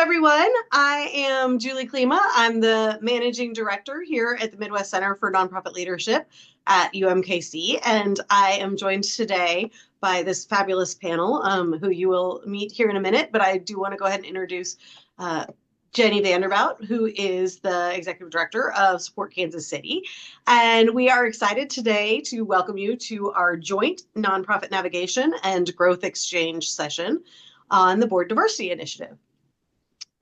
everyone. I am Julie Klima. I'm the managing director here at the Midwest Center for Nonprofit Leadership at UMKC, and I am joined today by this fabulous panel, who you will meet here in a minute. But I do want to go ahead and introduce Jenne Vanderbout, who is the executive director of Support Kansas City. And we are excited today to welcome you to our joint nonprofit navigation and growth exchange session on the Board Diversity Initiative.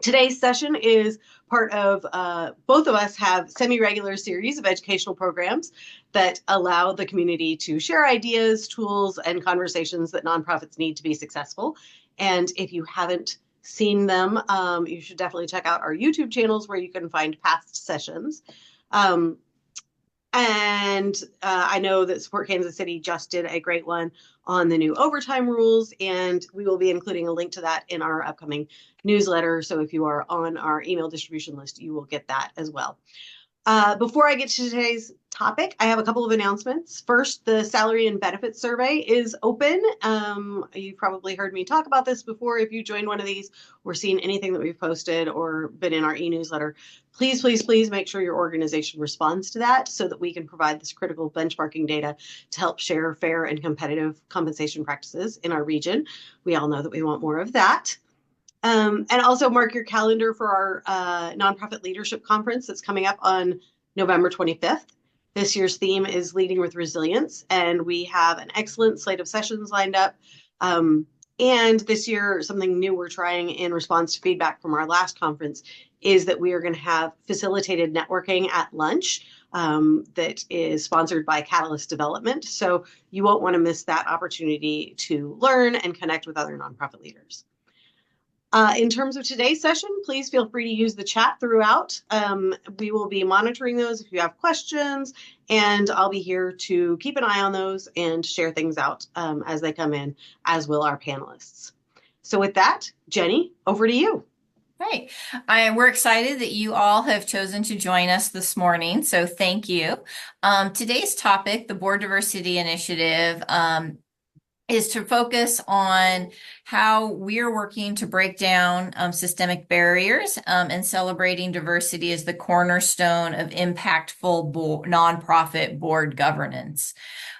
Today's session is part of, both of us have semi-regular series of educational programs that allow the community to share ideas, tools, and conversations that nonprofits need to be successful. And if you haven't seen them, you should definitely check out our YouTube channels where you can find past sessions. I know that Support Kansas City just did a great one on the new overtime rules, and we will be including a link to that in our upcoming newsletter. So if you are on our email distribution list, you will get that as well. Before I get to today's topic, I have a couple of announcements. First, the salary and benefits survey is open. You've probably heard me talk about this before. If you joined one of these or seen anything that we've posted or been in our e-newsletter, please, please, please make sure your organization responds to that so that we can provide this critical benchmarking data to help share fair and competitive compensation practices in our region. We all know that we want more of that. And also mark your calendar for our Nonprofit Leadership Conference that's coming up on November 25th. This year's theme is Leading with Resilience, and we have an excellent slate of sessions lined up. And this year, something new we're trying in response to feedback from our last conference is that we are going to have facilitated networking at lunch that is sponsored by Catalyst Development. So you won't want to miss that opportunity to learn and connect with other nonprofit leaders. In terms of today's session, please feel free to use the chat throughout. We will be monitoring those if you have questions, and I'll be here to keep an eye on those and share things out as they come in, as will our panelists. So with that, Jenne, over to you. Great. We're excited that you all have chosen to join us this morning, so thank you. Today's topic, the Board Diversity Initiative, is to focus on how we're working to break down systemic barriers and celebrating diversity as the cornerstone of impactful nonprofit board governance.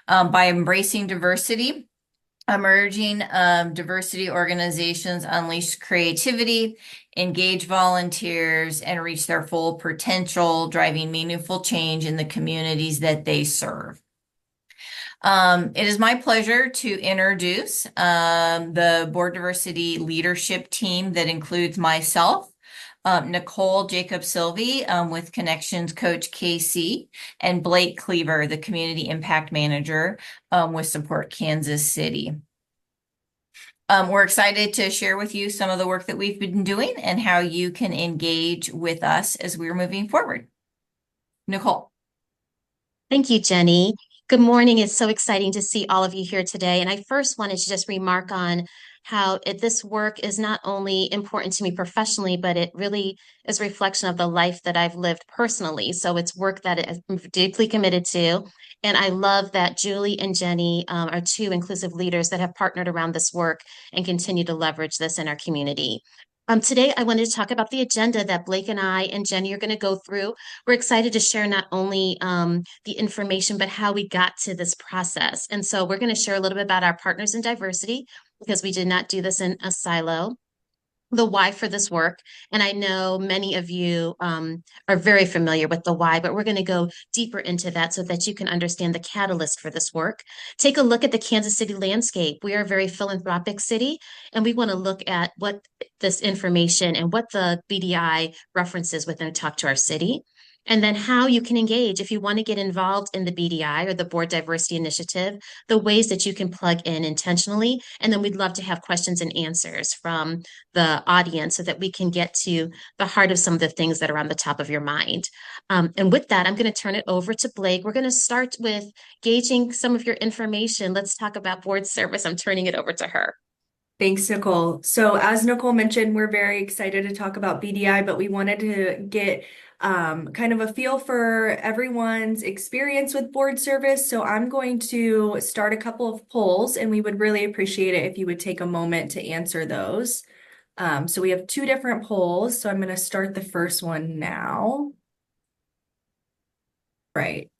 By embracing diversity, emerging diversity organizations unleash creativity, engage volunteers, and reach their full potential, driving meaningful change in the communities that they serve. It is my pleasure to introduce the Board Diversity Leadership Team that includes myself, Nicole Jacobs Silvey with Connections Coach KC, and Blake Cleaver, the Community Impact Manager with Support Kansas City. We're excited to share with you some of the work that we've been doing and how you can engage with us as we're moving forward. Nicole. Thank you, Jenne. Good morning. It's so exciting to see all of you here today. And I first wanted to just remark on how this work is not only important to me professionally, but it really is a reflection of the life that I've lived personally. So it's work that I'm deeply committed to. And I love that Julie and Jenne are two inclusive leaders that have partnered around this work and continue to leverage this in our community. Today, I wanted to talk about the agenda that Blake and I and Jenne are going to go through. We're excited to share not only the information, but how we got to this process. And so we're going to share a little bit about our partners in diversity, because we did not do this in a silo, the why for this work. And I know many of you are very familiar with the why, but we're going to go deeper into that so that you can understand the catalyst for this work. Take a look at the Kansas City landscape. We are a very philanthropic city, and we want to look at what this information and what the BDI references within Talk to Our City. And then how you can engage if you want to get involved in the BDI or the Board Diversity Initiative, the ways that you can plug in intentionally. And then we'd love to have questions and answers from the audience so that we can get to the heart of some of the things that are on the top of your mind. And with that, I'm going to turn it over to Blake. We're going to start with gauging some of your information. Let's talk about board service. I'm turning it over to her. Thanks, Nicole. So as Nicole mentioned, we're very excited to talk about BDI, but we wanted to get kind of a feel for everyone's experience with board service. So I'm going to start a couple of polls, and we would really appreciate it if you would take a moment to answer those. So we have two different polls. So I'm going to start the first one now. Right.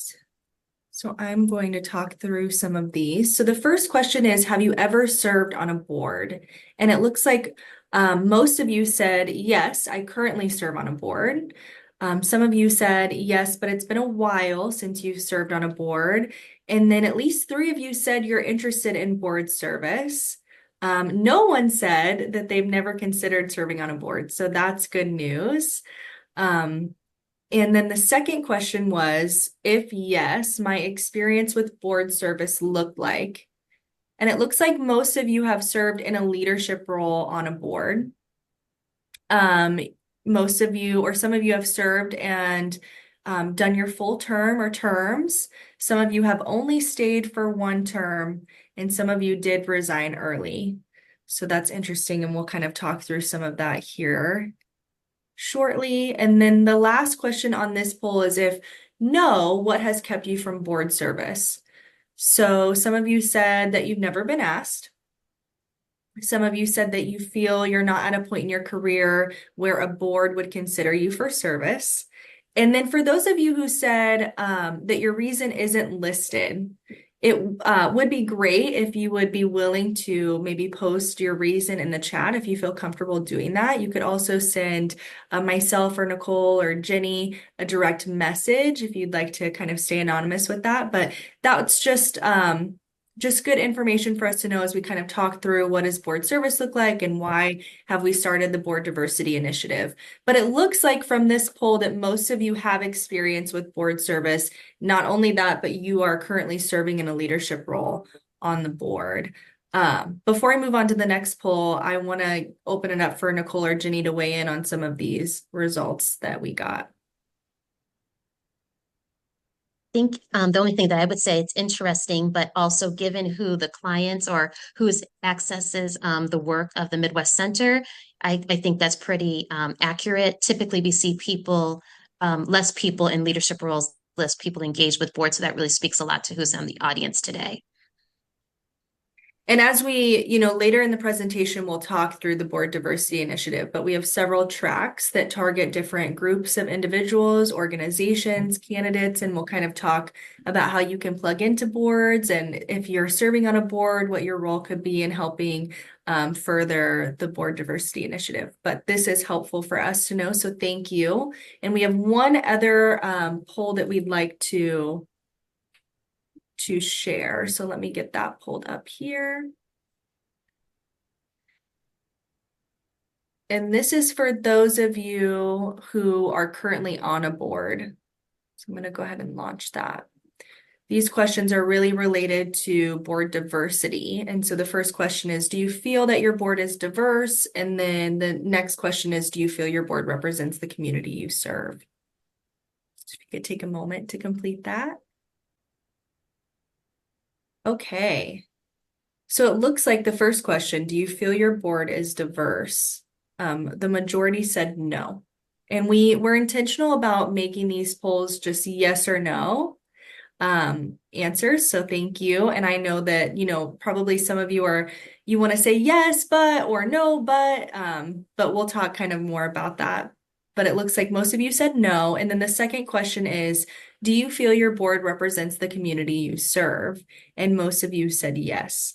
So I'm going to talk through some of these. So the first question is, have you ever served on a board? And it looks like most of you said, yes, I currently serve on a board. Some of you said, yes, but it's been a while since you've served on a board. And then at least 3 of you said you're interested in board service. No one said that they've never considered serving on a board. So that's good news. And then the second question was, if yes, my experience with board service looked like. And it looks like most of you have served in a leadership role on a board. Most of you, or some of you have served and done your full term or terms. Some of you have only stayed for 1 term, and some of you did resign early. So that's interesting, and we'll kind of talk through some of that here shortly. And then the last question on this poll is, if no, what has kept you from board service? So some of you said that you've never been asked. Some of you said that you feel you're not at a point in your career where a board would consider you for service. And then for those of you who said that your reason isn't listed, it would be great if you would be willing to maybe post your reason in the chat if you feel comfortable doing that. You could also send myself or Nicole or Jenny a direct message if you'd like to kind of stay anonymous with that. But that's just good information for us to know as we kind of talk through what does board service look like and why have we started the board diversity initiative. But it looks like from this poll that most of you have experience with board service. Not only that, but you are currently serving in a leadership role on the board. Before I move on to the next poll, I want to open it up for Nicole or Jenny to weigh in on some of these results that we got. Think the only thing that I would say, it's interesting, but also given who the clients or whose accesses the work of the Midwest Center, I think that's pretty accurate. Typically, we see people, less people in leadership roles, less people engaged with boards. So that really speaks a lot to who's on the audience today. And as we, later in the presentation, we'll talk through the board diversity initiative, but we have several tracks that target different groups of individuals, organizations, candidates, and we'll kind of talk about how you can plug into boards and if you're serving on a board, what your role could be in helping further the board diversity initiative. But this is helpful for us to know, so thank you. And we have one other poll that we'd like to share. So let me get that pulled up here. And this is for those of you who are currently on a board. So I'm going to go ahead and launch that. These questions are really related to board diversity. And so the first question is, do you feel that your board is diverse? And then the next question is, do you feel your board represents the community you serve? So if you could take a moment to complete that. Okay, so it looks like the first question, do you feel your board is diverse? The majority said no. And we're intentional about making these polls just yes or no answers. So thank you. And I know that, probably some of you want to say yes, but, or no, but we'll talk kind of more about that. But it looks like most of you said no. And then the second question is, do you feel your board represents the community you serve? And most of you said yes.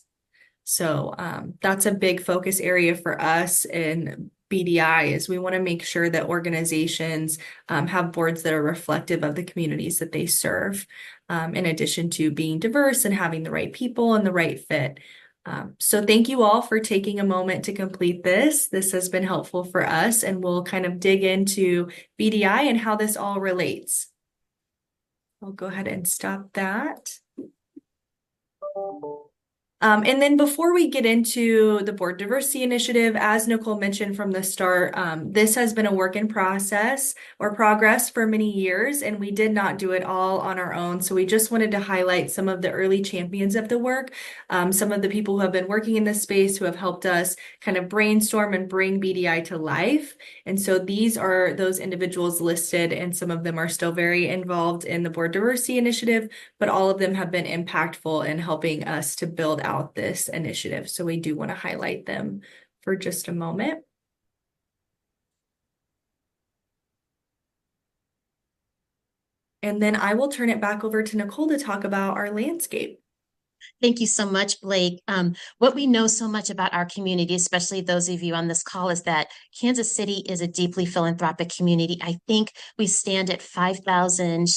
So that's a big focus area for us in BDI is we want to make sure that organizations have boards that are reflective of the communities that they serve, in addition to being diverse and having the right people and the right fit. So thank you all for taking a moment to complete this. This has been helpful for us, and we'll kind of dig into BDI and how this all relates. I'll go ahead and stop that. And then before we get into the board diversity initiative, as Nicole mentioned from the start, this has been a work in progress for many years, and we did not do it all on our own. So we just wanted to highlight some of the early champions of the work, some of the people who have been working in this space who have helped us kind of brainstorm and bring BDI to life. And so these are those individuals listed, and some of them are still very involved in the board diversity initiative, but all of them have been impactful in helping us to build out this initiative. So we do want to highlight them for just a moment. And then I will turn it back over to Nicole to talk about our landscape. Thank you so much, Blake. What we know so much about our community, especially those of you on this call, is that Kansas City is a deeply philanthropic community. I think we stand at 5,000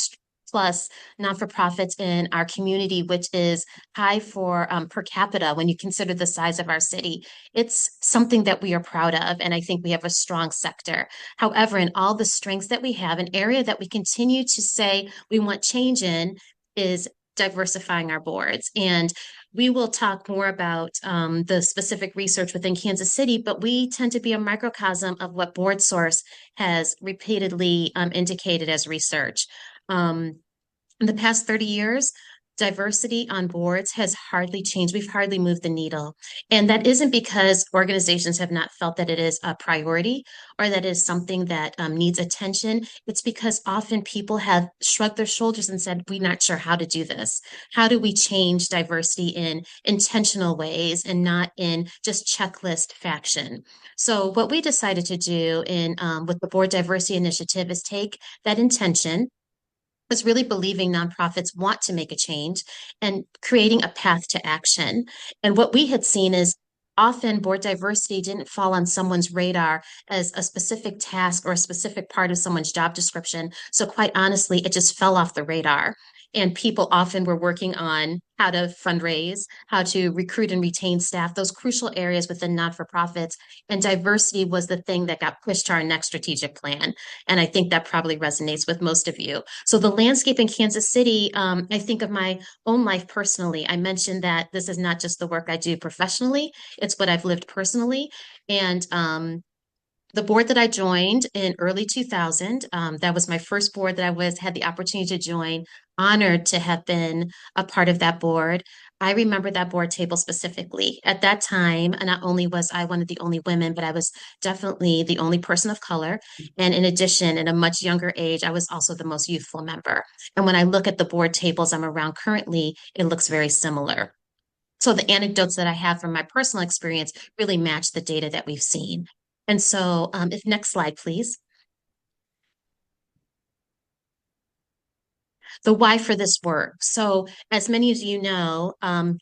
plus non-for-profits in our community, which is high for per capita when you consider the size of our city. It's something that we are proud of, and I think we have a strong sector. However, in all the strengths that we have, an area that we continue to say we want change in is diversifying our boards. And we will talk more about the specific research within Kansas City, but we tend to be a microcosm of what Board Source has repeatedly indicated as research. In the past 30 years, diversity on boards has hardly changed. We've hardly moved the needle. And that isn't because organizations have not felt that it is a priority or that it is something that needs attention. It's because often people have shrugged their shoulders and said, we're not sure how to do this. How do we change diversity in intentional ways and not in just checklist faction? So what we decided to do in with the Board Diversity Initiative is take that intention, was really believing nonprofits want to make a change and creating a path to action. And what we had seen is often board diversity didn't fall on someone's radar as a specific task or a specific part of someone's job description. So quite honestly, it just fell off the radar. And people often were working on how to fundraise, how to recruit and retain staff, those crucial areas within not-for-profits. And diversity was the thing that got pushed to our next strategic plan. And I think that probably resonates with most of you. So the landscape in Kansas City, I think of my own life personally. I mentioned that this is not just the work I do professionally, it's what I've lived personally. And the board that I joined in early 2000, that was my first board that had the opportunity to join, honored to have been a part of that board. I remember that board table specifically. At that time, not only was I one of the only women, but I was definitely the only person of color. And in addition, at a much younger age, I was also the most youthful member. And when I look at the board tables I'm around currently, it looks very similar. So the anecdotes that I have from my personal experience really match the data that we've seen. And so, if next slide, please. The why for this work. So, as many of you know,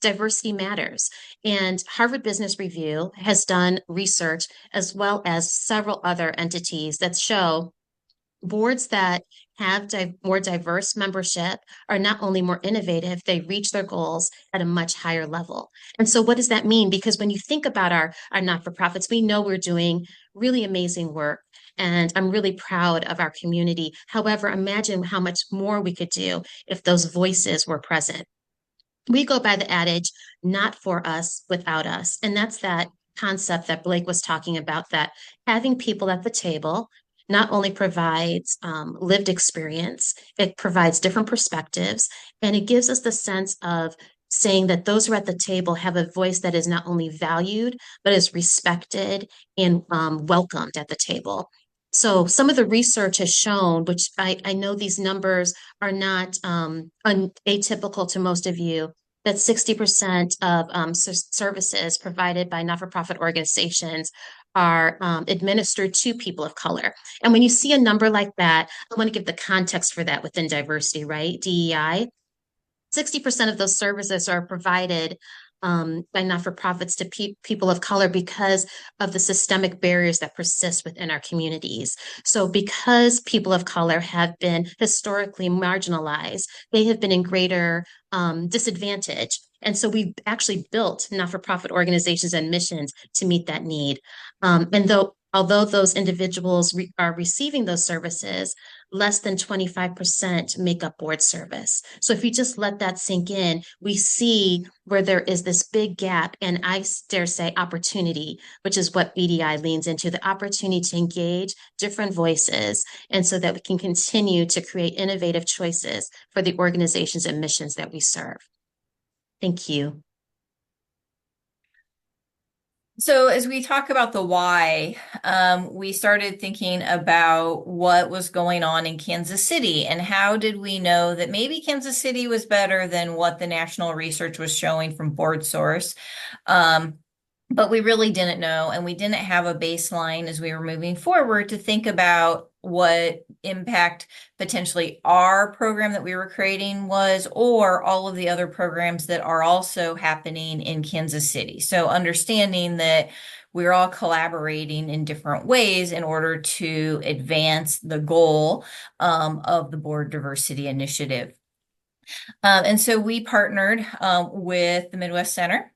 diversity matters. And Harvard Business Review has done research as well as several other entities that show boards that have more diverse membership are not only more innovative, they reach their goals at a much higher level. And so what does that mean? Because when you think about our not-for-profits, we know we're doing really amazing work. And I'm really proud of our community. However, imagine how much more we could do if those voices were present. We go by the adage, not for us, without us. And that's that concept that Blake was talking about, that having people at the table not only provides lived experience, it provides different perspectives, and it gives us the sense of saying that those who are at the table have a voice that is not only valued, but is respected and welcomed at the table. So some of the research has shown, which I know these numbers are not atypical to most of you, that 60% of services provided by not-for-profit organizations are administered to people of color. And when you see a number like that, I want to give the context for that within diversity, right? DEI, 60% of those services are provided by not-for-profits to people of color because of the systemic barriers that persist within our communities. So because people of color have been historically marginalized, they have been in greater disadvantage. And so we actually built not-for-profit organizations and missions to meet that need. Although those individuals are receiving those services, less than 25% make up board service. So if you just let that sink in, we see where there is this big gap, and I dare say opportunity, which is what BDI leans into, the opportunity to engage different voices, and so that we can continue to create innovative choices for the organizations and missions that we serve. Thank you. So as we talk about the why, we started thinking about what was going on in Kansas City and how did we know that maybe Kansas City was better than what the national research was showing from Board Source. but we really didn't know, and we didn't have a baseline as we were moving forward to think about what impact potentially our program that we were creating was, or all of the other programs that are also happening in Kansas City. So understanding that we're all collaborating in different ways in order to advance the goal of the Board Diversity Initiative. And so we partnered with the Midwest Center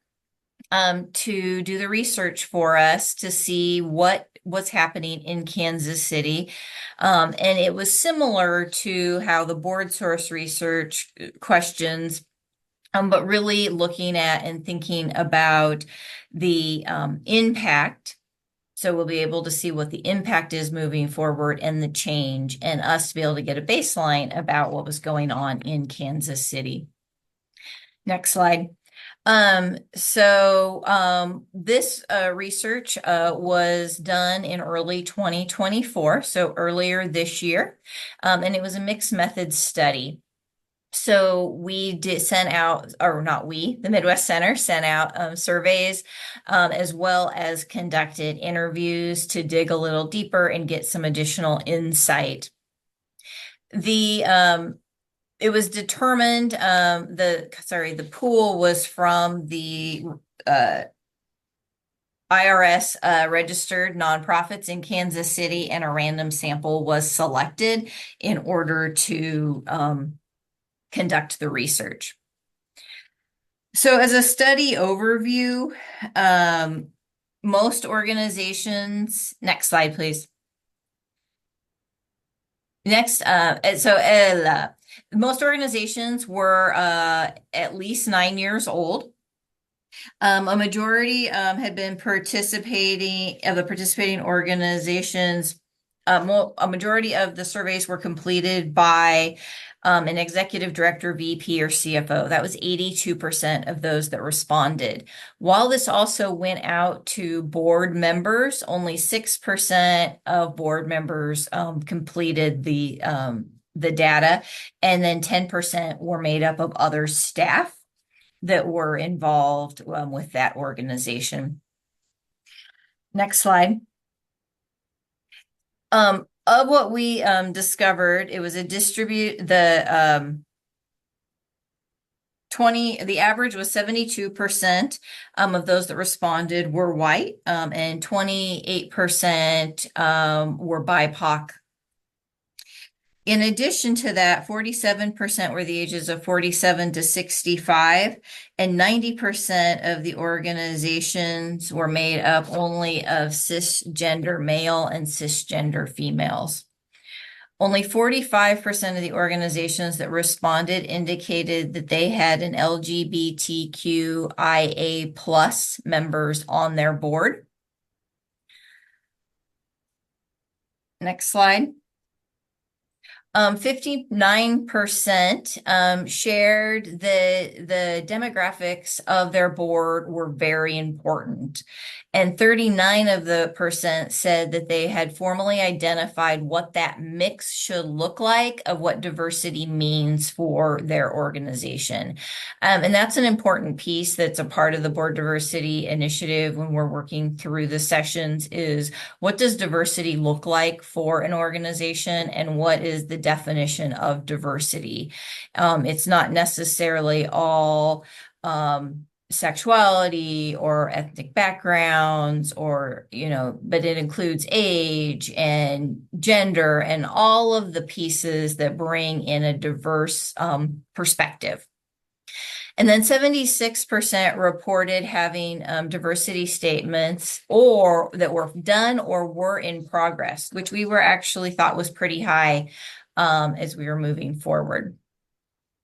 to do the research for us to see what's happening in Kansas City. And it was similar to how the board source research questions, but really looking at and thinking about the impact. So we'll be able to see what the impact is moving forward and the change, and us to be able to get a baseline about what was going on in Kansas City. Next slide. This research was done in early 2024, so earlier this year, and it was a mixed method study. So we sent out, or not we, the Midwest Center sent out surveys, as well as conducted interviews to dig a little deeper and get some additional insight. It was determined, the pool was from the IRS registered nonprofits in Kansas City, and a random sample was selected in order to conduct the research. So as a study overview, most organizations, next slide, please. Next, most organizations were at least 9 years old. A majority had been participating organizations. A majority of the surveys were completed by an executive director, VP, or CFO. That was 82% of those that responded. While this also went out to board members, only 6% of board members completed the data, and then 10% were made up of other staff that were involved with that organization. Next slide. Of what we discovered, it was the average was 72% of those that responded were white, and 28% were BIPOC. In addition to that, 47% were the ages of 47 to 65, and 90% of the organizations were made up only of cisgender male and cisgender females. Only 45% of the organizations that responded indicated that they had an LGBTQIA+ members on their board. Next slide. 59% shared the demographics of their board were very important. And 39% said that they had formally identified what that mix should look like of what diversity means for their organization. And that's an important piece that's a part of the Board Diversity Initiative when we're working through the sessions is what does diversity look like for an organization, and what is the definition of diversity? It's not necessarily all sexuality or ethnic backgrounds, or, but it includes age and gender and all of the pieces that bring in a diverse perspective. And then 76% reported having diversity statements or that were done or were in progress, which we were actually thought was pretty high as we were moving forward.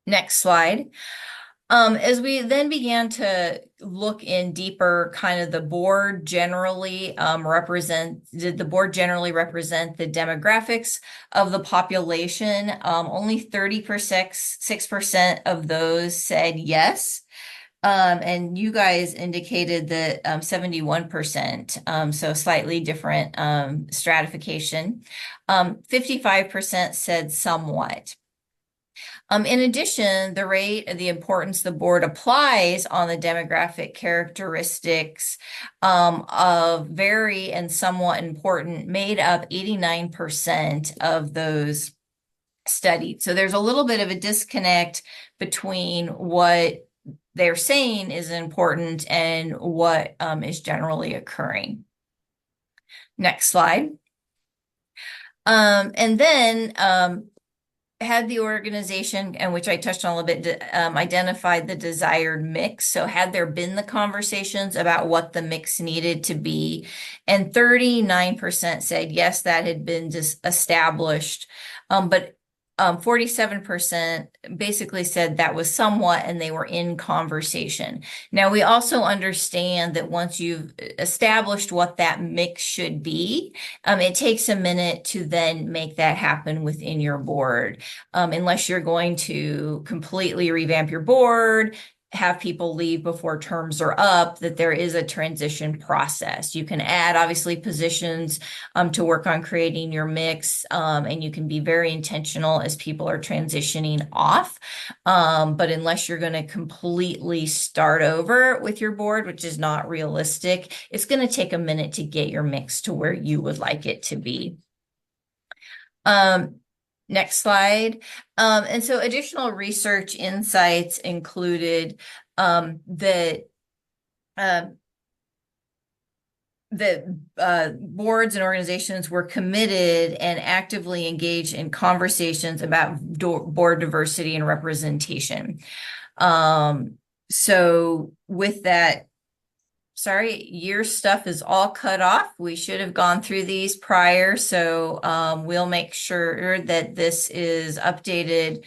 Next slide. As we then began to look in deeper, kind of the board generally did the board generally represent the demographics of the population? Only 36% of those said yes. And you guys indicated that 71%, so slightly different stratification. 55% said somewhat. In addition, the rate of the importance the board applies on the demographic characteristics of very and somewhat important made up 89% of those studied. So there's a little bit of a disconnect between what they're saying is important and what is generally occurring. Next slide. And then had the organization, and which I touched on a little bit, identified the desired mix. So had there been the conversations about what the mix needed to be, and 39% said yes, that had been just established, but 47% basically said that was somewhat, and they were in conversation. Now, we also understand that once you've established what that mix should be, it takes a minute to then make that happen within your board. Unless you're going to completely revamp your board, have people leave before terms are up, that there is a transition process. You can add obviously positions to work on creating your mix, and you can be very intentional as people are transitioning off. But unless you're going to completely start over with your board, which is not realistic, it's going to take a minute to get your mix to where you would like it to be. Next slide. And so additional research insights included that boards and organizations were committed and actively engaged in conversations about board diversity and representation. So with that, sorry, your stuff is all cut off. We should have gone through these prior, so we'll make sure that this is updated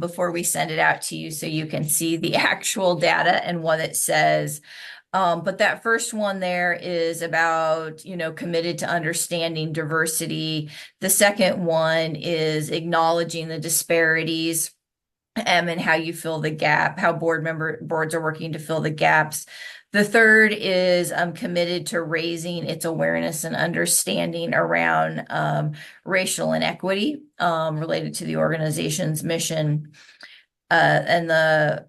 before we send it out to you so you can see the actual data and what it says. But that first one there is about, committed to understanding diversity. The second one is acknowledging the disparities and how you fill the gap, how boards are working to fill the gaps. The third is committed to raising its awareness and understanding around racial inequity related to the organization's mission. And the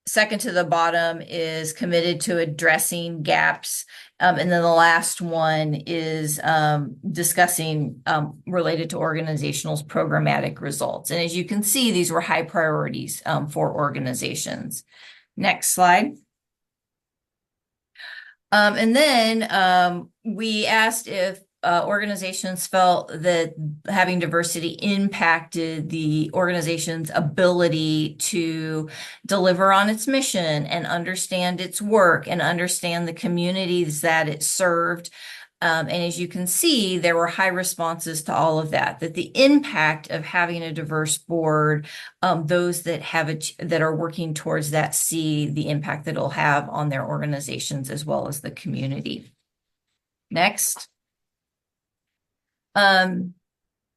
second to the bottom is committed to addressing gaps. And then the last one is discussing related to organizational's programmatic results. And as you can see, these were high priorities for organizations. Next slide. And then we asked if organizations felt that having diversity impacted the organization's ability to deliver on its mission and understand its work and understand the communities that it served. And as you can see, there were high responses to all of that the impact of having a diverse board, those that that are working towards that see the impact that it'll have on their organizations as well as the community. Next.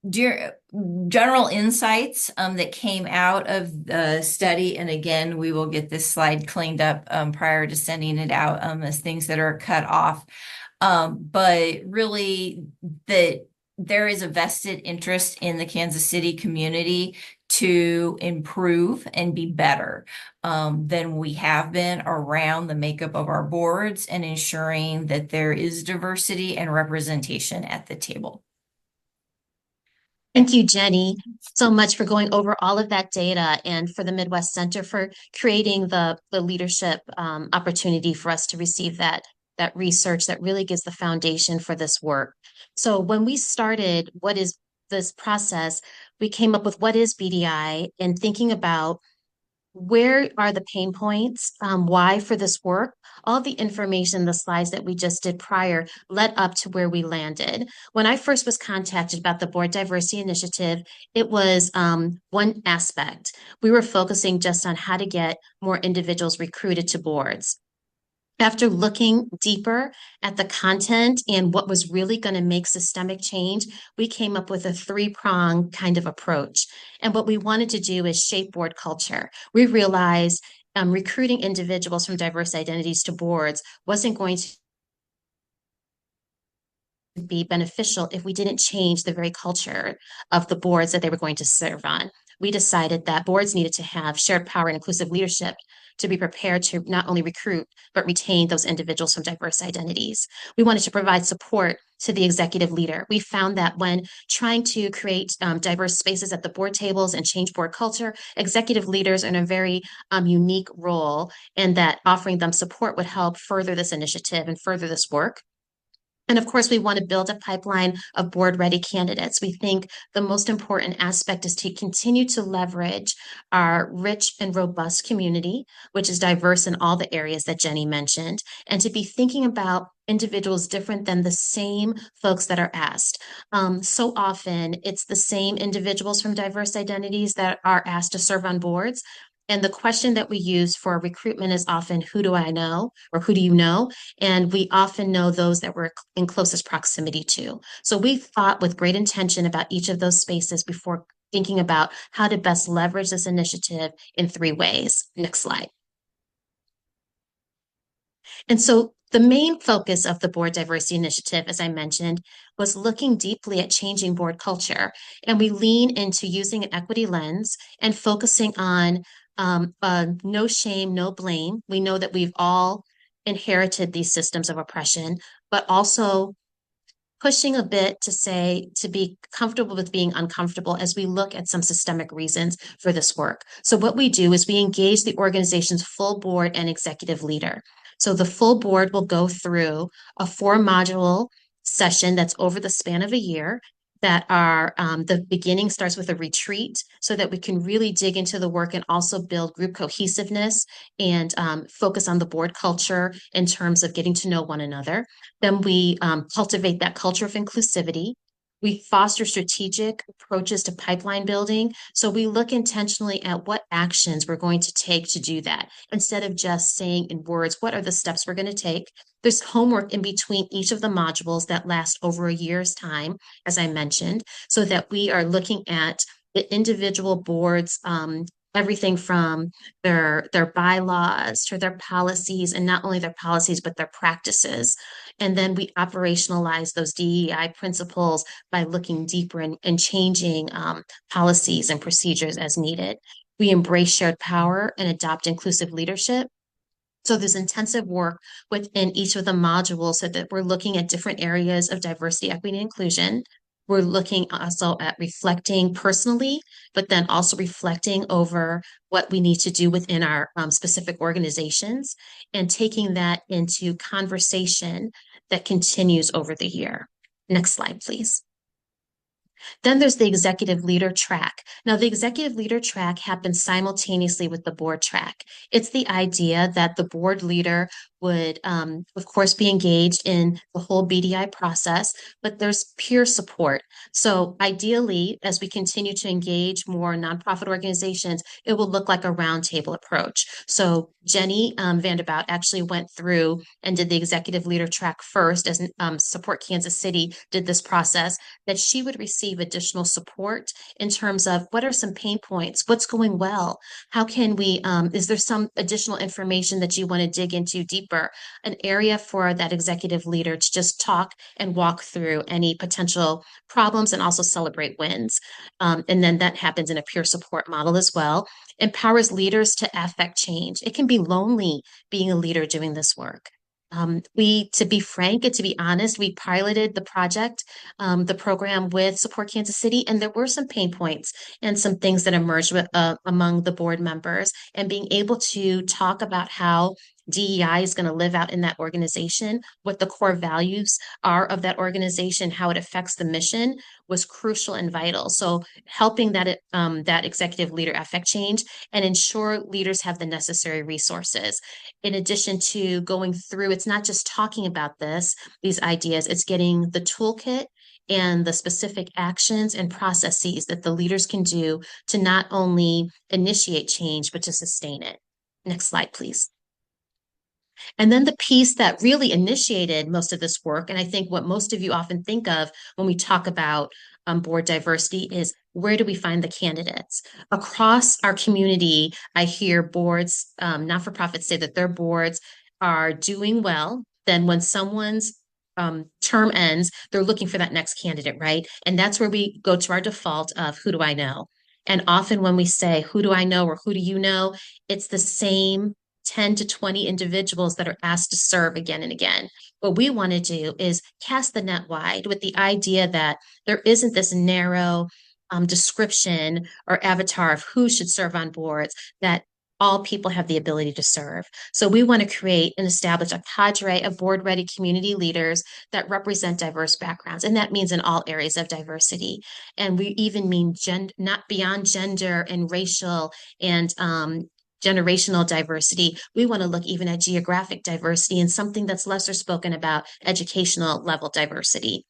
General insights that came out of the study, and again, we will get this slide cleaned up prior to sending it out as things that are cut off. But really that there is a vested interest in the Kansas City community to improve and be better than we have been around the makeup of our boards and ensuring that there is diversity and representation at the table. Thank you, Jenne, so much for going over all of that data and for the Midwest Center for creating the leadership opportunity for us to receive that research that really gives the foundation for this work. So when we started what is this process, we came up with what is BDI and thinking about where are the pain points, why for this work. All the information, the slides that we just did prior led up to where we landed. When I first was contacted about the Board Diversity Initiative, it was one aspect. We were focusing just on how to get more individuals recruited to boards. After looking deeper at the content and what was really going to make systemic change, we came up with a three-pronged kind of approach. And what we wanted to do is shape board culture. We realized recruiting individuals from diverse identities to boards wasn't going to be beneficial if we didn't change the very culture of the boards that they were going to serve on. we decided that boards needed to have shared power and inclusive leadership to be prepared to not only recruit, but retain those individuals from diverse identities. We wanted to provide support to the executive leader. We found that when trying to create diverse spaces at the board tables and change board culture, executive leaders are in a very unique role, and that offering them support would help further this initiative and further this work. And of course, we want to build a pipeline of board ready candidates. We think the most important aspect is to continue to leverage our rich and robust community, which is diverse in all the areas that Jenne mentioned, and to be thinking about individuals different than the same folks that are asked. So often it's the same individuals from diverse identities that are asked to serve on boards. And the question that we use for recruitment is often, who do I know? Or who do you know? And we often know those that we're in closest proximity to. So we thought with great intention about each of those spaces before thinking about how to best leverage this initiative in 3 ways. Next slide. And so the main focus of the Board Diversity Initiative, as I mentioned, was looking deeply at changing board culture. And we lean into using an equity lens and focusing on no shame, no blame. We know that we've all inherited these systems of oppression, but also pushing a bit to say, to be comfortable with being uncomfortable as we look at some systemic reasons for this work. So what we do is we engage the organization's full board and executive leader. So the full board will go through a 4-module session that's over the span of a year, that are the beginning starts with a retreat so that we can really dig into the work and also build group cohesiveness and focus on the board culture in terms of getting to know one another. Then we cultivate that culture of inclusivity. We foster strategic approaches to pipeline building. So we look intentionally at what actions we're going to take to do that. Instead of just saying in words, what are the steps we're going to take? There's homework in between each of the modules that last over a year's time, as I mentioned, so that we are looking at the individual boards, everything from their bylaws to their policies, and not only their policies, but their practices. And then we operationalize those DEI principles by looking deeper and changing policies and procedures as needed. We embrace shared power and adopt inclusive leadership. So there's intensive work within each of the modules so that we're looking at different areas of diversity, equity, and inclusion. We're looking also at reflecting personally, but then also reflecting over what we need to do within our specific organizations and taking that into conversation that continues over the year. Next slide, please. Then there's the executive leader track. Now, the executive leader track happens simultaneously with the board track. It's the idea that the board leader would, of course, be engaged in the whole BDI process, but there's peer support. So ideally, as we continue to engage more nonprofit organizations, it will look like a roundtable approach. So Jenne Vanderbout actually went through and did the executive leader track first as Support Kansas City did this process, that she would receive additional support in terms of what are some pain points, what's going well, how can we, is there some additional information that you want to dig into deeper, an area for that executive leader to just talk and walk through any potential problems and also celebrate wins. And then that happens in a peer support model as well. Empowers leaders to affect change. It can be lonely being a leader doing this work. To be frank and to be honest, we piloted the project, the program with Support Kansas City, and there were some pain points and some things that emerged among the board members, and being able to talk about how DEI is going to live out in that organization, what the core values are of that organization, how it affects the mission was crucial and vital. So helping that executive leader affect change and ensure leaders have the necessary resources. In addition to going through, it's not just talking about these ideas, it's getting the toolkit and the specific actions and processes that the leaders can do to not only initiate change, but to sustain it. Next slide, please. And then the piece that really initiated most of this work, and I think what most of you often think of when we talk about board diversity, is where do we find the candidates? Across our community, I hear boards, not-for-profits say that their boards are doing well. Then when someone's term ends, they're looking for that next candidate, right? And that's where we go to our default of who do I know? And often when we say, who do I know or who do you know? It's the same 10 to 20 individuals that are asked to serve again and again. What we want to do is cast the net wide with the idea that there isn't this narrow description or avatar of who should serve on boards, that all people have the ability to serve. So we want to create and establish a cadre of board-ready community leaders that represent diverse backgrounds. And that means in all areas of diversity. And we even mean not beyond gender and racial and generational diversity. We want to look even at geographic diversity and something that's lesser spoken about, educational level diversity.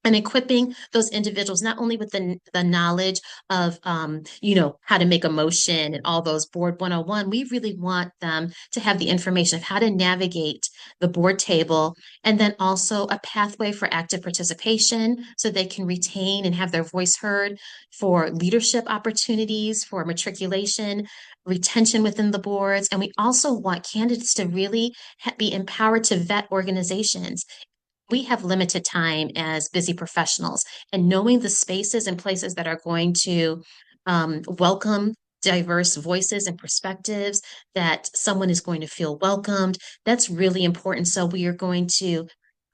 And equipping those individuals not only with the knowledge of how to make a motion and all those board 101, we really want them to have the information of how to navigate the board table, and then also a pathway for active participation so they can retain and have their voice heard, for leadership opportunities, for matriculation, retention within the boards. And we also want candidates to really be empowered to vet organizations. We have limited time as busy professionals, and knowing the spaces and places that are going to welcome diverse voices and perspectives, that someone is going to feel welcomed, that's really important. So we are going to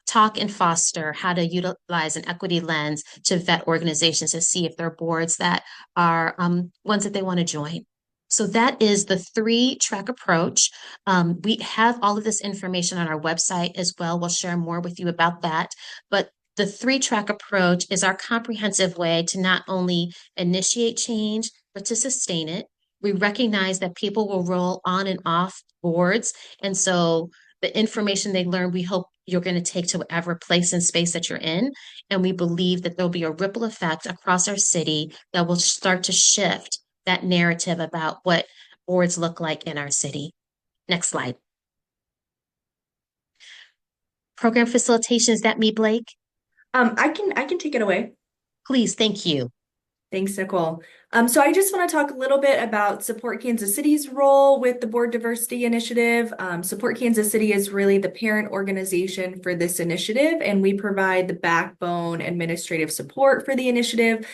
talk and foster how to utilize an equity lens to vet organizations to see if they're boards that are ones that they want to join. So that is the 3-track approach. We have all of this information on our website as well. We'll share more with you about that. But the 3-track approach is our comprehensive way to not only initiate change, but to sustain it. We recognize that people will roll on and off boards. And so the information they learn, we hope you're going to take to whatever place and space that you're in. And we believe that there'll be a ripple effect across our city that will start to shift that narrative about what boards look like in our city. Next slide. Program facilitation, is that me, Blake? I can take it away. Please, thank you. Thanks, Nicole. So I just want to talk a little bit about Support Kansas City's role with the Board Diversity Initiative. Support Kansas City is really the parent organization for this initiative, and we provide the backbone administrative support for the initiative.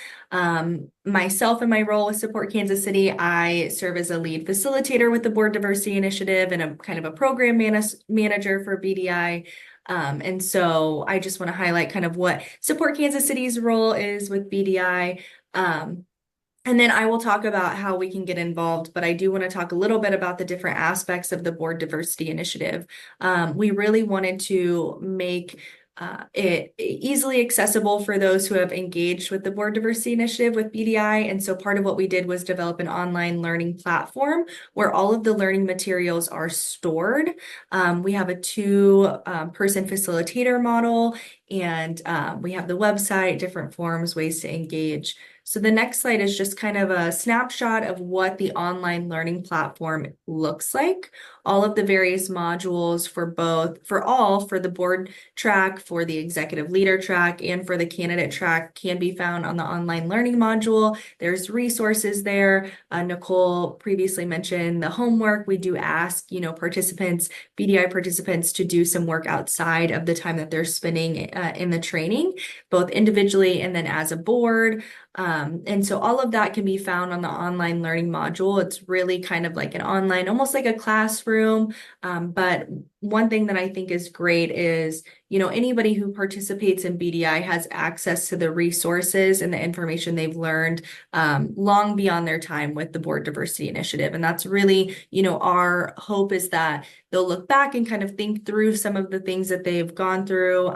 Myself in my role with Support Kansas City, I serve as a lead facilitator with the Board Diversity Initiative and a kind of a program manager for BDI. And so I just want to highlight kind of what Support Kansas City's role is with BDI. And then I will talk about how we can get involved, but I do want to talk a little bit about the different aspects of the Board Diversity Initiative. We really wanted to make it easily accessible for those who have engaged with the Board Diversity Initiative with BDI. And so part of what we did was develop an online learning platform where all of the learning materials are stored. We have a 2-person facilitator model, and we have the website, different forums, ways to engage. So the next slide is just kind of a snapshot of what the online learning platform looks like. All of the various modules for the board track, for the executive leader track, and for the candidate track can be found on the online learning module. There's resources there. Nicole previously mentioned the homework. We do ask, BDI participants, to do some work outside of the time that they're spending in the training, both individually and then as a board. And so all of that can be found on the online learning module. It's really kind of like an online, almost like a classroom. But one thing that I think is great is, anybody who participates in BDI has access to the resources and the information they've learned long beyond their time with the Board Diversity Initiative. And that's really, our hope is that they'll look back and kind of think through some of the things that they've gone through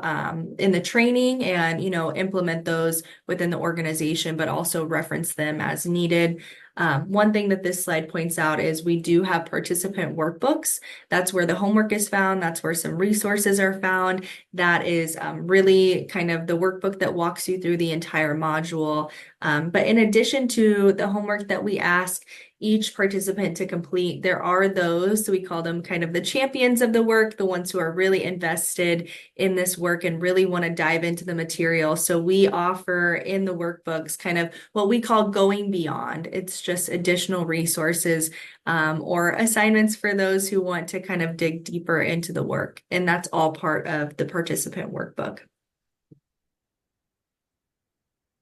in the training and, implement those within the organization, but also reference them as needed. One thing that this slide points out is we do have participant workbooks. That's where the homework is found. That's where some resources are found. That is really kind of the workbook that walks you through the entire module. But in addition to the homework that we ask each participant to complete, there are those, so we call them kind of the champions of the work, the ones who are really invested in this work and really want to dive into the material. So we offer in the workbooks kind of what we call going beyond. It's just additional resources or assignments for those who want to kind of dig deeper into the work. And that's all part of the participant workbook.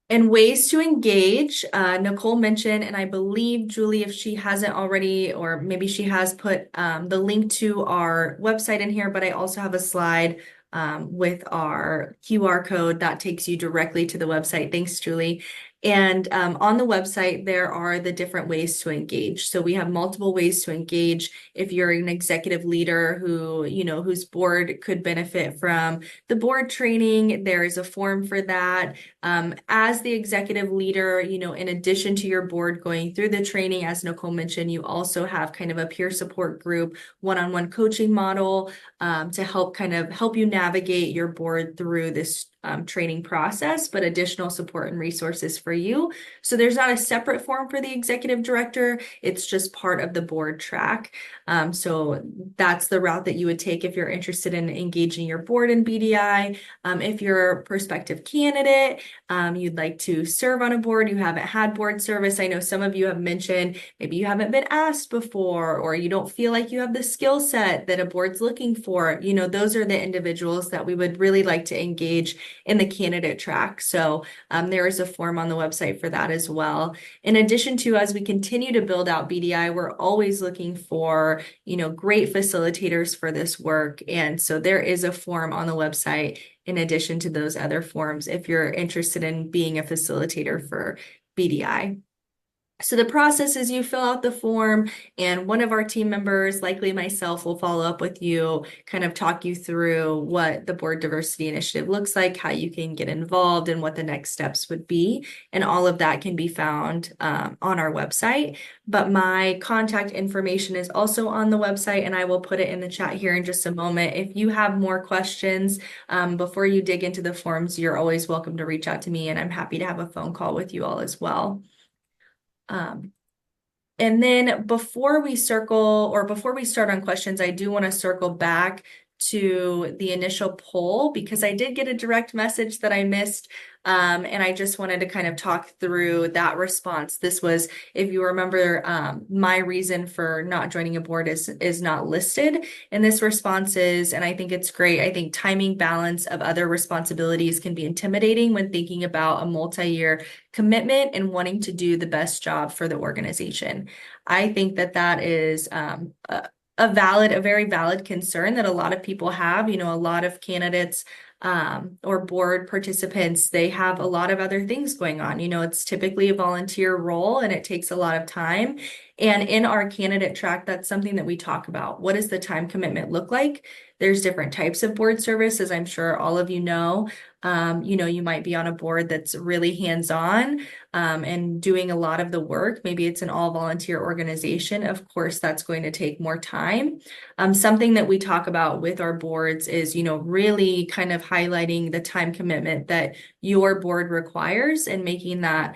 And ways to engage, Nicole mentioned, and I believe Julie, if she hasn't already, or maybe she has put the link to our website in here, but I also have a slide with our QR code that takes you directly to the website. Thanks, Julie. And on the website, there are the different ways to engage. So we have multiple ways to engage. If you're an executive leader who, whose board could benefit from the board training, there is a form for that. As the executive leader, in addition to your board going through the training, as Nicole mentioned, you also have kind of a peer support group, one-on-one coaching model to help you navigate your board through this training process, but additional support and resources for you. So there's not a separate form for the executive director. It's just part of the board track. So that's the route that you would take if you're interested in engaging your board in BDI. If you're a prospective candidate, you'd like to serve on a board, you haven't had board service. I know some of you have mentioned maybe you haven't been asked before, or you don't feel like you have the skill set that a board's looking for. Those are the individuals that we would really like to engage in the candidate track. So there is a form on the website for that as well. In addition to, as we continue to build out BDI, we're always looking for, great facilitators for this work. And so there is a form on the website in addition to those other forms if you're interested in being a facilitator for BDI. So the process is you fill out the form and one of our team members, likely myself, will follow up with you, kind of talk you through what the board diversity initiative looks like, how you can get involved, and what the next steps would be. And all of that can be found on our website. But my contact information is also on the website, and I will put it in the chat here in just a moment. If you have more questions before you dig into the forms, you're always welcome to reach out to me, and I'm happy to have a phone call with you all as well. And then before we start on questions, I do want to circle back to the initial poll because I did get a direct message that I missed. And I just wanted to kind of talk through that response. This was, if you remember, my reason for not joining a board is not listed. And this response is, and I think it's great, I think timing balance of other responsibilities can be intimidating when thinking about a multi-year commitment and wanting to do the best job for the organization. I think that is a very valid concern that a lot of people have. A lot of candidates or board participants, they have a lot of other things going on. It's typically a volunteer role and it takes a lot of time. And in our candidate track, that's something that we talk about. What does the time commitment look like? There's different types of board service, as I'm sure all of you know. You might be on a board that's really hands-on and doing a lot of the work. Maybe it's an all-volunteer organization. Of course, that's going to take more time. Something that we talk about with our boards is, really kind of highlighting the time commitment that your board requires and making that,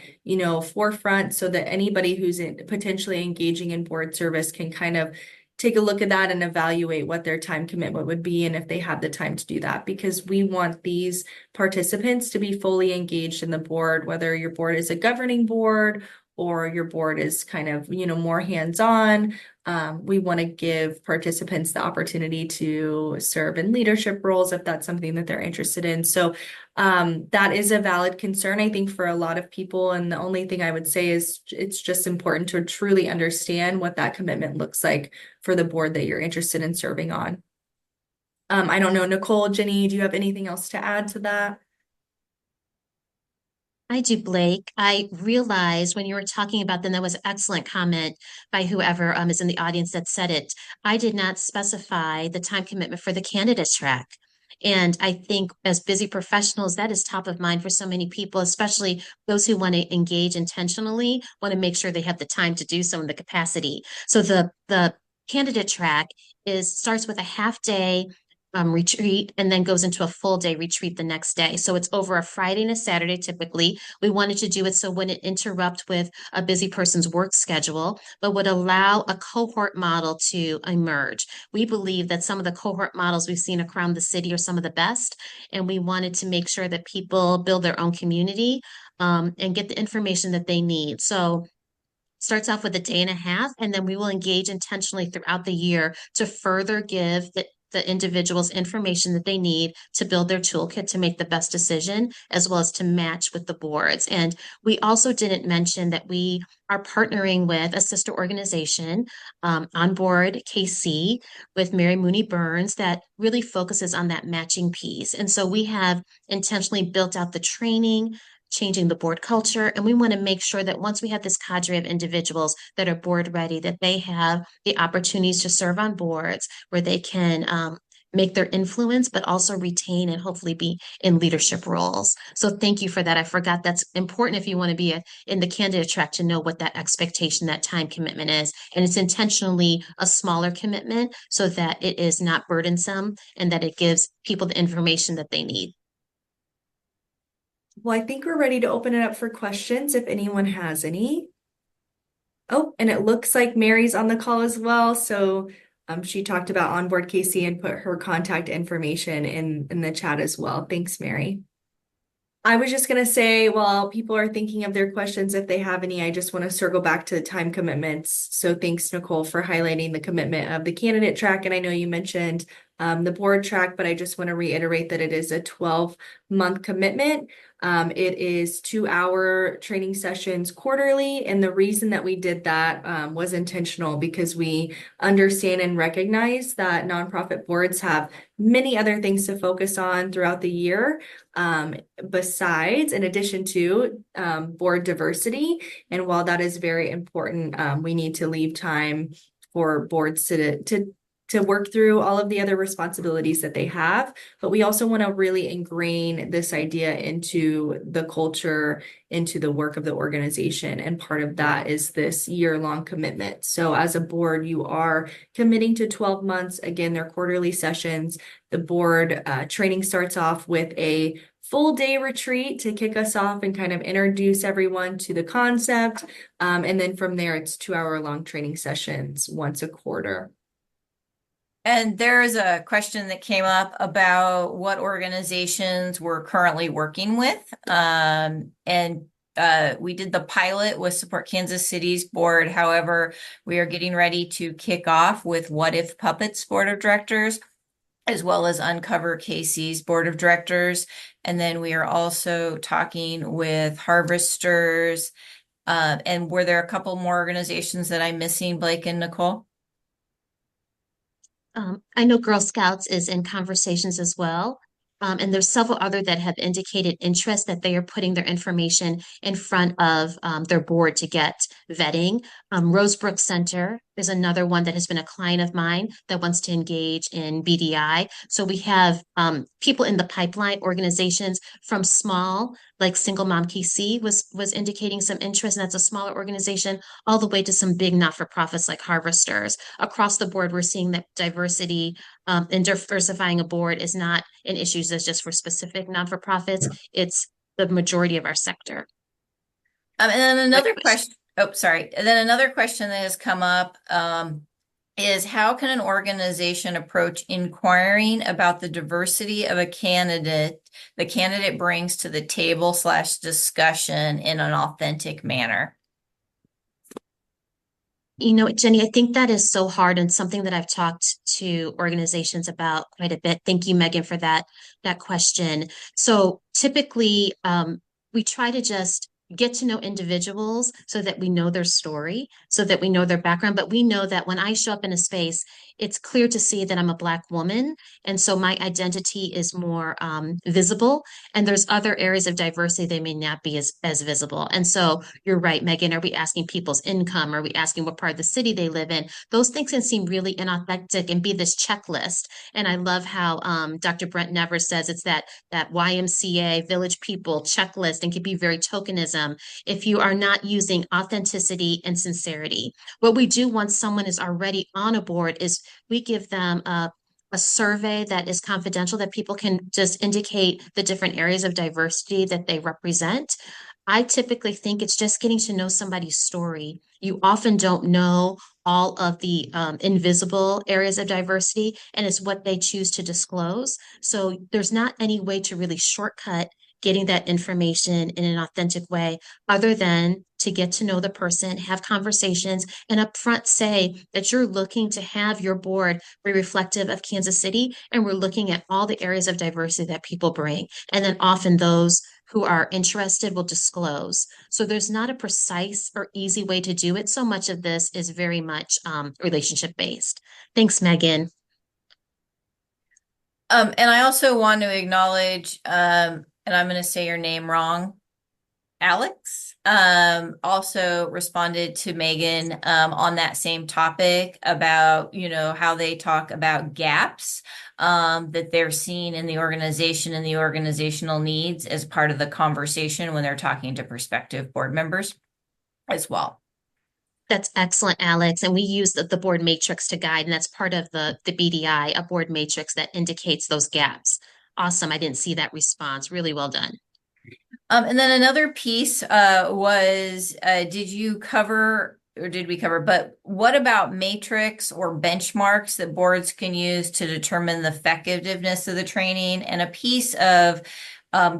forefront so that anybody who's potentially engaging in board service can kind of take a look at that and evaluate what their time commitment would be and if they have the time to do that, because we want these participants to be fully engaged in the board, whether your board is a governing board or your board is kind of, more hands-on. We want to give participants the opportunity to serve in leadership roles if that's something that they're interested in. So that is a valid concern, I think, for a lot of people. And the only thing I would say is it's just important to truly understand what that commitment looks like for the board that you're interested in serving on. I don't know, Nicole, Jenne, do you have anything else to add to that? I do, Blake. I realized when you were talking about them, that was an excellent comment by whoever is in the audience that said it. I did not specify the time commitment for the candidates track. And I think as busy professionals, that is top of mind for so many people, especially those who want to engage intentionally, want to make sure they have the time to do so in the capacity. So the candidate track starts with a half day retreat and then goes into a full day retreat the next day. So it's over a Friday and a Saturday typically. We wanted to do it so it wouldn't interrupt with a busy person's work schedule, but would allow a cohort model to emerge. We believe that some of the cohort models we've seen around the city are some of the best, and we wanted to make sure that people build their own community and get the information that they need. So starts off with a day and a half, and then we will engage intentionally throughout the year to further give the individuals information that they need to build their toolkit to make the best decision, as well as to match with the boards. And we also didn't mention that we are partnering with a sister organization, On Board KC, with Mary Mooney Burns, that really focuses on that matching piece. And so we have intentionally built out the training, changing the board culture. And we want to make sure that once we have this cadre of individuals that are board ready, that they have the opportunities to serve on boards where they can make their influence, but also retain and hopefully be in leadership roles. So thank you for that. I forgot that's important if you want to be in the candidate track to know what that expectation, that time commitment is. And it's intentionally a smaller commitment so that it is not burdensome and that it gives people the information that they need. Well, I think we're ready to open it up for questions if anyone has any. Oh, and it looks like Mary's on the call as well. So she talked about Onboard KC and put her contact information in the chat as well. Thanks, Mary. I was just going to say, while people are thinking of their questions, if they have any, I just want to circle back to the time commitments. So thanks, Nicole, for highlighting the commitment of the candidate track. And I know you mentioned the board track, but I just want to reiterate that it is a 12-month commitment. It is 2-hour training sessions quarterly. And the reason that we did that was intentional because we understand and recognize that nonprofit boards have many other things to focus on throughout the year, besides, in addition to board diversity. And while that is very important, we need to leave time for boards to work through all of the other responsibilities that they have. But we also want to really ingrain this idea into the culture, into the work of the organization. And part of that is this year-long commitment. So as a board, you are committing to 12 months. Again, they're quarterly sessions. The board training starts off with a full day retreat to kick us off and kind of introduce everyone to the concept. And then from there, it's 2-hour-long training sessions once a quarter. And there is a question that came up about what organizations we're currently working with. We did the pilot with Support Kansas City's board. However, we are getting ready to kick off with What If Puppets board of directors, as well as Uncover KC's board of directors. And then we are also talking with Harvesters. And were there a couple more organizations that I'm missing, Blake and Nicole? I know Girl Scouts is in conversations as well. And there's several other that have indicated interest that they are putting their information in front of their board to get vetting. Rosebrook Center is another one that has been a client of mine that wants to engage in BDI. So we have people in the pipeline, organizations from small, like Single Mom KC was indicating some interest, and that's a smaller organization, all the way to some big not-for-profits like Harvesters. Across the board, we're seeing that diversity and diversifying a board is not an issue that's just for specific not-for-profits. It's the majority of our sector. And then another question. Oh, sorry. And then another question that has come up is how can an organization approach inquiring about the diversity of a candidate the candidate brings to the table / discussion in an authentic manner? You know, Jenny, I think that is so hard and something that I've talked to organizations about quite a bit. Thank you, Megan, for that question. So typically, we try to just get to know individuals so that we know their story, so that we know their background. But we know that when I show up in a space, it's clear to see that I'm a Black woman. And so my identity is more visible. And there's other areas of diversity that may not be as visible. And so you're right, Megan, are we asking people's income? Are we asking what part of the city they live in? Those things can seem really inauthentic and be this checklist. And I love how Dr. Brent Nevers says it's that YMCA, village people checklist, and can be very tokenism if you are not using authenticity and sincerity. What we do once someone is already on a board is we give them a survey that is confidential that people can just indicate the different areas of diversity that they represent. I typically think it's just getting to know somebody's story. You often don't know all of the invisible areas of diversity, and it's what they choose to disclose. So there's not any way to really shortcut getting that information in an authentic way, other than to get to know the person, have conversations, and upfront say that you're looking to have your board be reflective of Kansas City, and we're looking at all the areas of diversity that people bring. And then often those who are interested will disclose. So there's not a precise or easy way to do it. So much of this is very much relationship based. Thanks, Megan. And I also want to acknowledge, and I'm going to say your name wrong, Alex, also responded to Megan on that same topic about, how they talk about gaps that they're seeing in the organization and the organizational needs as part of the conversation when they're talking to prospective board members as well. That's excellent, Alex. And we use the board matrix to guide, and that's part of the BDI, a board matrix that indicates those gaps. Awesome. I didn't see that response. Really well done. And then another piece was, did you cover, or did we cover, but what about matrix or benchmarks that boards can use to determine the effectiveness of the training? And a piece of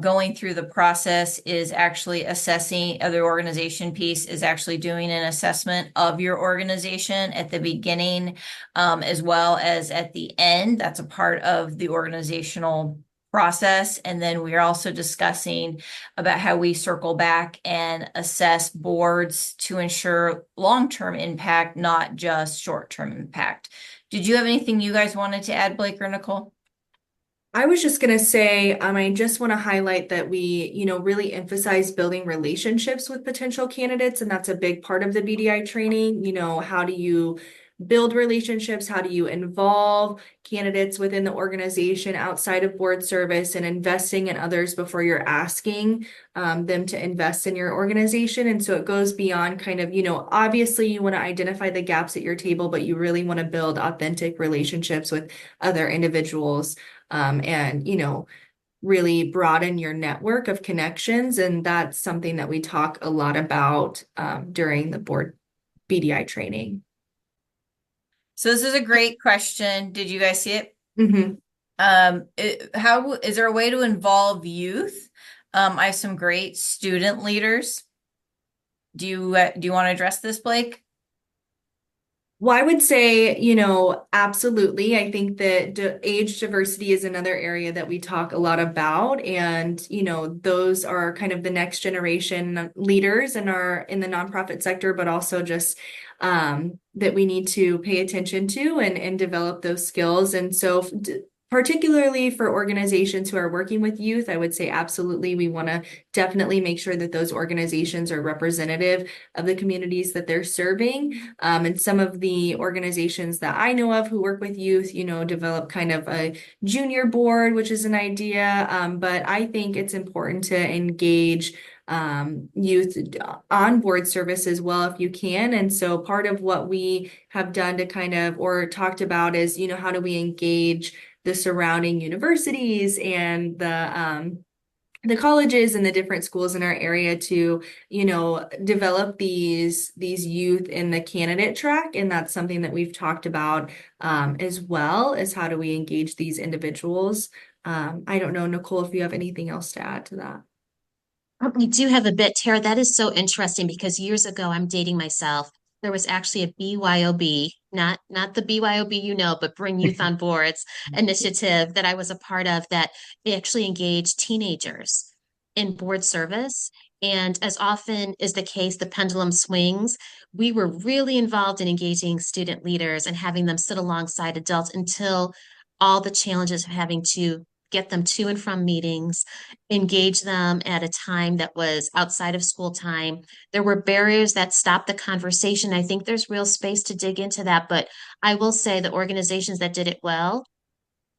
going through the process is actually assessing, the organization piece is actually doing an assessment of your organization at the beginning as well as at the end. That's a part of the organizational process. And then we are also discussing about how we circle back and assess boards to ensure long-term impact, not just short-term impact. Did you have anything you guys wanted to add, Blake or Nicole? I was just going to say, I just want to highlight that we, really emphasize building relationships with potential candidates. And that's a big part of the BDI training. How do you build relationships? How do you involve candidates within the organization outside of board service, and investing in others before you're asking them to invest in your organization? And so it goes beyond kind of, obviously you want to identify the gaps at your table, but you really want to build authentic relationships with other individuals. And really broaden your network of connections. And that's something that we talk a lot about during the board BDI training. So this is a great question. Did you guys see it? Mm-hmm. How is there a way to involve youth? I have some great student leaders. Do you want to address this, Blake? Well, I would say, absolutely. I think that age diversity is another area that we talk a lot about. And, those are kind of the next generation leaders in the nonprofit sector, but also just that we need to pay attention to and develop those skills. And so particularly for organizations who are working with youth, I would say absolutely we want to definitely make sure that those organizations are representative of the communities that they're serving. And some of the organizations that I know of who work with youth, develop kind of a junior board, which is an idea. But I think it's important to engage youth on board service as well if you can. And so part of what we have done to kind of, or talked about is, how do we engage the surrounding universities and the colleges and the different schools in our area to, develop these youth in the candidate track. And that's something that we've talked about as well, as how do we engage these individuals. I don't know, Nicole, if you have anything else to add to that. I do have a bit, Tara. That is so interesting because years ago, I'm dating myself. There was actually a BYOB, not the BYOB, but Bring Youth on Boards initiative that I was a part of that actually engaged teenagers in board service. And as often is the case, the pendulum swings. We were really involved in engaging student leaders and having them sit alongside adults until all the challenges of having to get them to and from meetings, engage them at a time that was outside of school time. There were barriers that stopped the conversation. I think there's real space to dig into that, but I will say the organizations that did it well,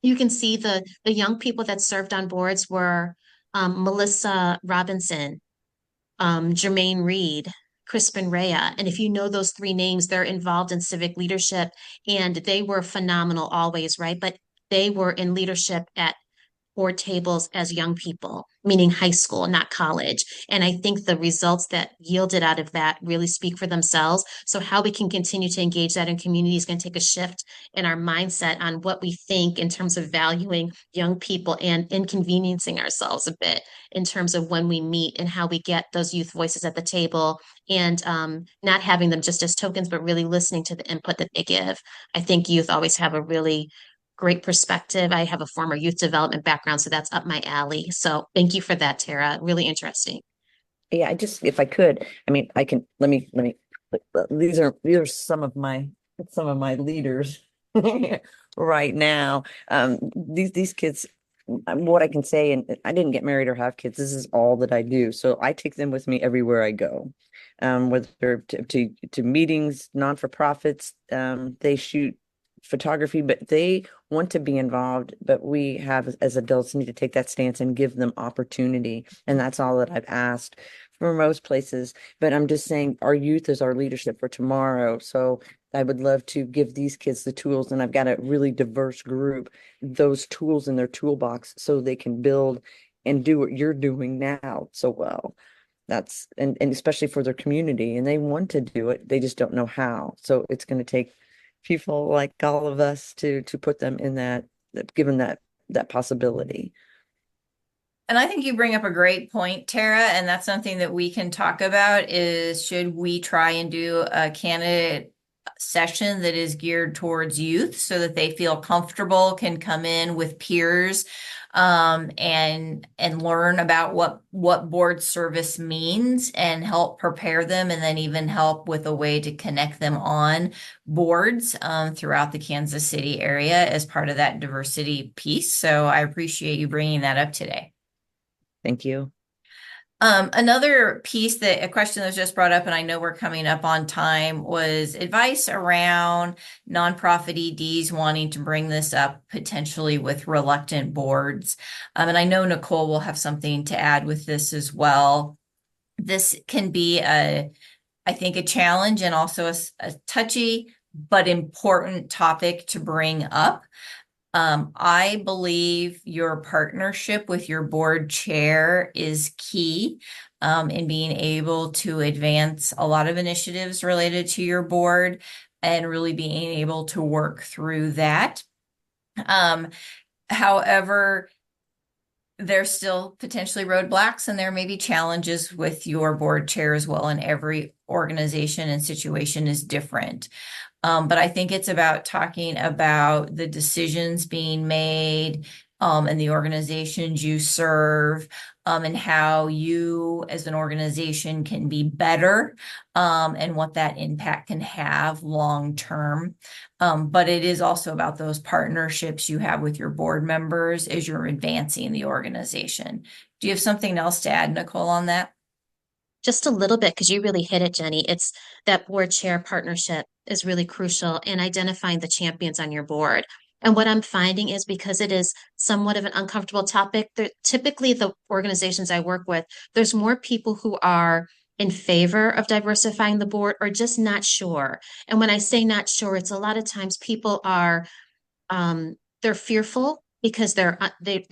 you can see the young people that served on boards were Melissa Robinson, Jermaine Reed, Crispin Rea. And if you know those three names, they're involved in civic leadership, and they were phenomenal always, right? But they were in leadership at board tables as young people, meaning high school, not college. And I think the results that yielded out of that really speak for themselves. So how we can continue to engage that in community is going to take a shift in our mindset on what we think in terms of valuing young people and inconveniencing ourselves a bit in terms of when we meet and how we get those youth voices at the table and not having them just as tokens, but really listening to the input that they give. I think youth always have a really great perspective. I have a former youth development background, so that's up my alley. So thank you for that, Tara. Really interesting. Yeah, I just, if I could, I mean, I can, let me, these are some of my leaders right now. These kids, what I can say, and I didn't get married or have kids. This is all that I do. So I take them with me everywhere I go. Whether to meetings, non-for-profits, they shoot photography, but they want to be involved, but we have as adults need to take that stance and give them opportunity. And that's all that I've asked for most places. But I'm just saying our youth is our leadership for tomorrow. So I would love to give these kids the tools, and I've got a really diverse group, those tools in their toolbox so they can build and do what you're doing now so well. That's and especially for their community, and they want to do it, they just don't know how. So it's going to take people like all of us to put them in that, given that possibility. And I think you bring up a great point, Tara, and that's something that we can talk about is should we try and do a candidate session that is geared towards youth so that they feel comfortable, can come in with peers and learn about what board service means and help prepare them, and then even help with a way to connect them on boards throughout the Kansas City area as part of that diversity piece. So I appreciate you bringing that up today. Thank you. Another piece a question that was just brought up, and I know we're coming up on time, was advice around nonprofit EDs wanting to bring this up potentially with reluctant boards. And I know Nicole will have something to add with this as well. This can be I think a challenge and also a touchy but important topic to bring up. I believe your partnership with your board chair is key in being able to advance a lot of initiatives related to your board and really being able to work through that. However, there's still potentially roadblocks and there may be challenges with your board chair as well, and every organization and situation is different. But I think it's about talking about the decisions being made and the organizations you serve and how you as an organization can be better and what that impact can have long term. But it is also about those partnerships you have with your board members as you're advancing the organization. Do you have something else to add, Nicole, on that? Just a little bit, because you really hit it, Jenny. It's that board chair partnership is really crucial in identifying the champions on your board. And what I'm finding is because it is somewhat of an uncomfortable topic, typically the organizations I work with, there's more people who are in favor of diversifying the board or just not sure. And when I say not sure, it's a lot of times people are they're fearful because they're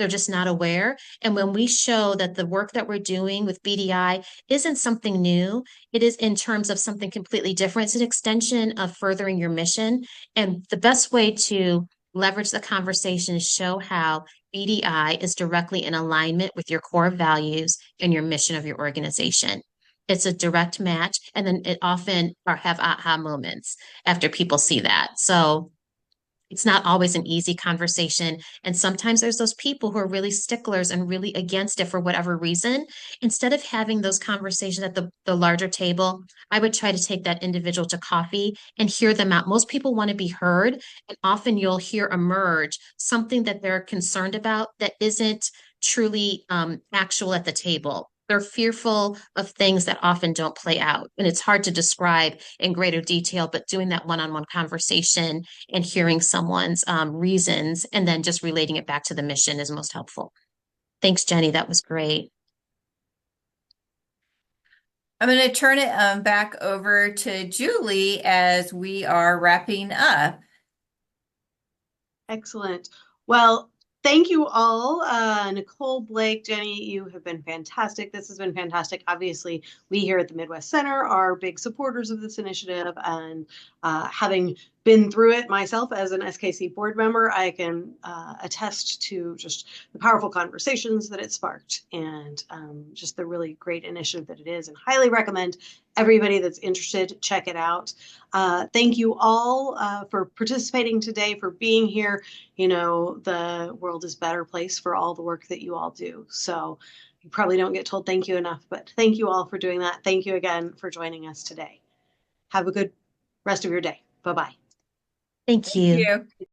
just not aware. And when we show that the work that we're doing with BDI isn't something new, it is in terms of something completely different. It's an extension of furthering your mission. And the best way to leverage the conversation is show how BDI is directly in alignment with your core values and your mission of your organization. It's a direct match. And then it often have aha moments after people see that. So it's not always an easy conversation. And sometimes there's those people who are really sticklers and really against it for whatever reason. Instead of having those conversations at the larger table, I would try to take that individual to coffee and hear them out. Most people want to be heard, and often you'll hear emerge something that they're concerned about that isn't truly actual at the table. They're fearful of things that often don't play out. And it's hard to describe in greater detail, but doing that one-on-one conversation and hearing someone's reasons and then just relating it back to the mission is most helpful. Thanks, Jenny. That was great. I'm going to turn it back over to Julie as we are wrapping up. Excellent. Well, thank you all. Nicole, Blake, Jenny, you have been fantastic. This has been fantastic. Obviously, we here at the Midwest Center are big supporters of this initiative, and having been through it myself as an SKC board member, I can attest to just the powerful conversations that it sparked, and just the really great initiative that it is, and highly recommend everybody that's interested, check it out. Thank you all for participating today, for being here. You know, the world is a better place for all the work that you all do. So you probably don't get told thank you enough, but thank you all for doing that. Thank you again for joining us today. Have a good rest of your day. Bye-bye. Thank you. Thank you.